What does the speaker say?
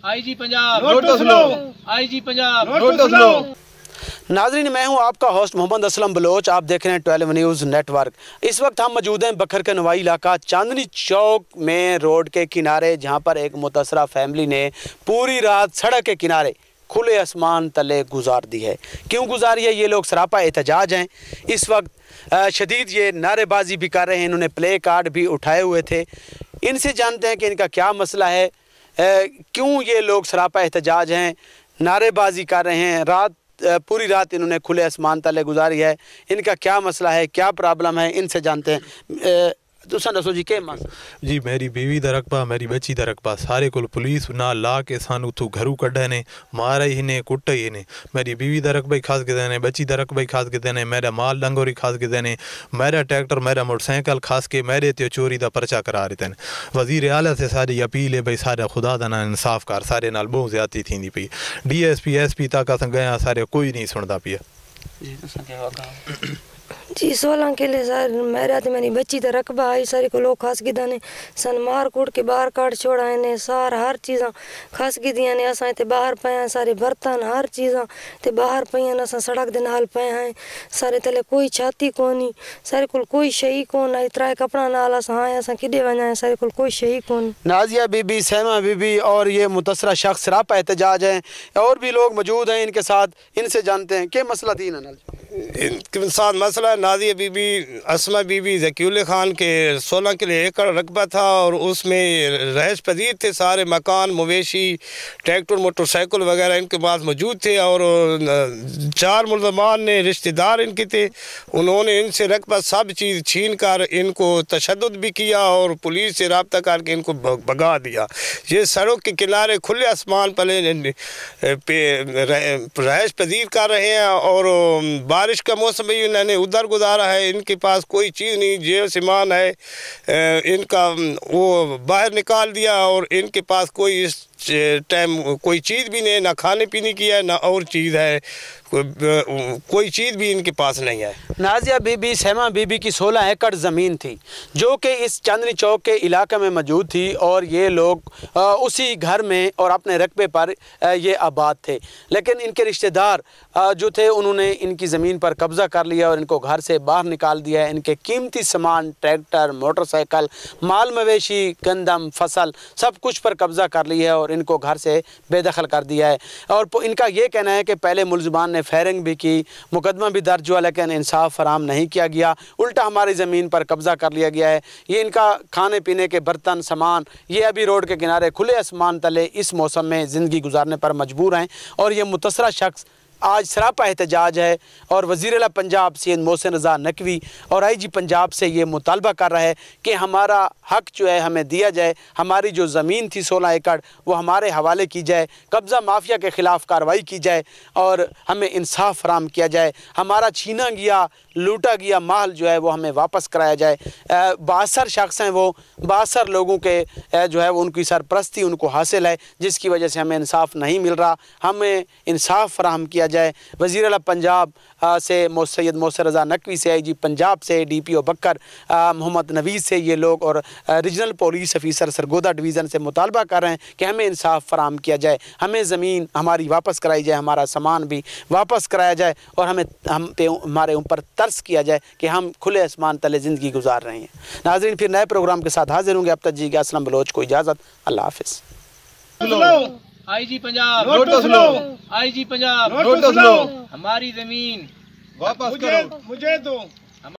IG Punjab note तो सुनो, IG Punjab note तो सुनो। नाजरीन, मैं हूं आपका होस्ट मोहम्मद असलम बलोच। आप देख रहे हैं 12 न्यूज़ नेटवर्क। इस वक्त हम मौजूद हैं बखर का नवाई इलाका चांदनी चौक में रोड के किनारे, जहां पर एक मुतासरा फैमिली ने पूरी रात सड़क के किनारे खुले आसमान तले गुजार दी है। क्यों गुजारी है? ये लोग सरापा एहतजाज हैं। इस वक्त शदीद ये नारेबाजी भी कर रहे हैं। इन्होंने प्ले कार्ड भी उठाए हुए थे। इनसे जानते हैं कि इनका क्या मसला है, क्यों ये लोग सरापा एहतजाज हैं, नारेबाजी कर रहे हैं। पूरी रात इन्होंने खुले आसमान तले गुजारी है। इनका क्या मसला है, क्या प्रॉब्लम है, इनसे जानते हैं। तुसा दसो जी के मसला? जी मेरी बीवी दा रकबा, मेरी बच्ची दा रकबा, सारे को पुलिस ना ला के सानू तू घरू कढ़े ने, मारा ही ने, कुट ही ने। मेरी बीवी दा रकबा ही खास के देने, बच्ची दा रकबा ही खास के देने, मेरा माल डंगोरी खास के देने, मेरा ट्रैक्टर, मेरा मोटरसाइकिल खास के मेरे ते चोरी दा पर्चा करा रहे थे। वजीर आला से सारी अपील है भाई सारा खुदा दा ना इंसाफ कर, सारे नाल बहुत ज्यादती थी पई। DSP SP तक अस गया, सारे कोई नहीं सुनता पिया। जी 16 किले सर मेरा तो मेरी बच्ची तो रकबा आई, सारी को लोग खास गिदा ने सन मार कूट के बाहर काट छोड़ा ने, सार हर चीज़ा खास गिदियाँ ने। असा इतने बाहर पे हैं, सारे बर्तन हर चीज़ा ते बाहर पे हैं। असा सड़क दे नाल पे हैं, सारे तले कोई छाती कोनी, सारे को कोई शही कोन आई। त्राए कपड़ा नाल असा हाँ असा किडे वना है, सारे को कोई शही कोन। नाजिया बीबी, सहमा बीबी और ये मुतासरा शख्स सरापा एहतजाज हैं। और भी लोग मौजूद हैं इनके साथ, इनसे जानते हैं क्या मसला थी। इनके साथ मसला नाजिया बीबी, असमा बीबी, ज़कीउल खान के 16 किले एकड़ रकबा था और उसमें रहश पजीर थे। सारे मकान, मवेशी, ट्रैक्टर, मोटरसाइकिल वगैरह इनके पास मौजूद थे। और 4 मुल्ज़मान ने रिश्तेदार इनके थे, उन्होंने इनसे रकबा सब चीज़ छीन कर इनको तशद्दुद भी किया और पुलिस से रब्ता करके इनको भगा दिया। ये सड़क के किनारे खुले आसमान पले रहश पजीर कर रहे हैं और बारिश का मौसम भी इन्होंने उधर गुजारा है। इनके पास कोई चीज़ नहीं, जेब सामान है इनका वो बाहर निकाल दिया और इनके पास कोई इस टाइम कोई चीज़ भी नहीं, ना खाने पीने की है ना और चीज़ है, कोई चीज़ भी इनके पास नहीं है। नाजिया बीबी, सहमा बीबी की 16 एकड़ ज़मीन थी जो कि इस चांदनी चौक के इलाके में मौजूद थी और ये लोग उसी घर में और अपने रकबे पर ये आबाद थे। लेकिन इनके रिश्तेदार जो थे उन्होंने इनकी ज़मीन पर कब्ज़ा कर लिया और इनको घर से बाहर निकाल दिया है। इनके कीमती सामान, ट्रैक्टर, मोटरसाइकिल, माल मवेशी, गंदम, फसल सब कुछ पर कब्ज़ा कर लिया है और इनको घर से बेदखल कर दिया है। और इनका ये कहना है कि पहले मुल्ज़मान ने फायरिंग भी की, मुकदमा भी दर्ज हुआ, लेकिन इंसाफ फराम नहीं किया गया, उल्टा हमारी ज़मीन पर कब्ज़ा कर लिया गया है। ये इनका खाने पीने के बर्तन, सामान ये अभी रोड के किनारे खुले आसमान तले इस मौसम में ज़िंदगी गुजारने पर मजबूर हैं। और ये मुतासरा शख्स आज सरापा एहतजाज है और वज़ीर आला पंजाब सैयद मोहसिन रज़ा नकवी और IG पंजाब से ये मुतालबा कर रहा है कि हमारा हक़ जो है हमें दिया जाए। हमारी जो ज़मीन थी 16 एकड़ वो हमारे हवाले की जाए, कब्ज़ा माफिया के ख़िलाफ़ कार्रवाई की जाए और हमें इंसाफ फराम किया जाए। हमारा छीना गया, लूटा गया माल जो है वो हमें वापस कराया जाए। 62 शख्स हैं, वो 62 लोगों के जो है वो उनकी सरपरस्ती उनको हासिल है, जिसकी वजह से हमें इंसाफ नहीं मिल रहा। हमें इंसाफ फराहम किया जाए। वज़ीर आला पंजाब से सैयद मोहसिन रज़ा नकवी से, IG पंजाब से, DPO बकर मोहम्मद नवीज़ से ये लोग और regional police officer Sargodha division से मुतालबा कर रहे हैं कि हमें इंसाफ फराहम किया जाए, हमें ज़मीन हमारी वापस कराई जाए, हमारा सामान भी वापस कराया जाए और हमारे ऊपर तर्स किया जाए कि हम खुले आसमान तले ज़िंदगी गुजार रहे हैं। नाज़रीन, फिर नए प्रोग्राम के साथ हाजिर होंगे। अब तक जी के असलम बलोच को इजाज़त। अल्लाह हाफ़िज़। आईजी पंजाब नोट तो सुनो, आईजी पंजाब नोट तो सुनो। हमारी जमीन वापस करो, मुझे दो।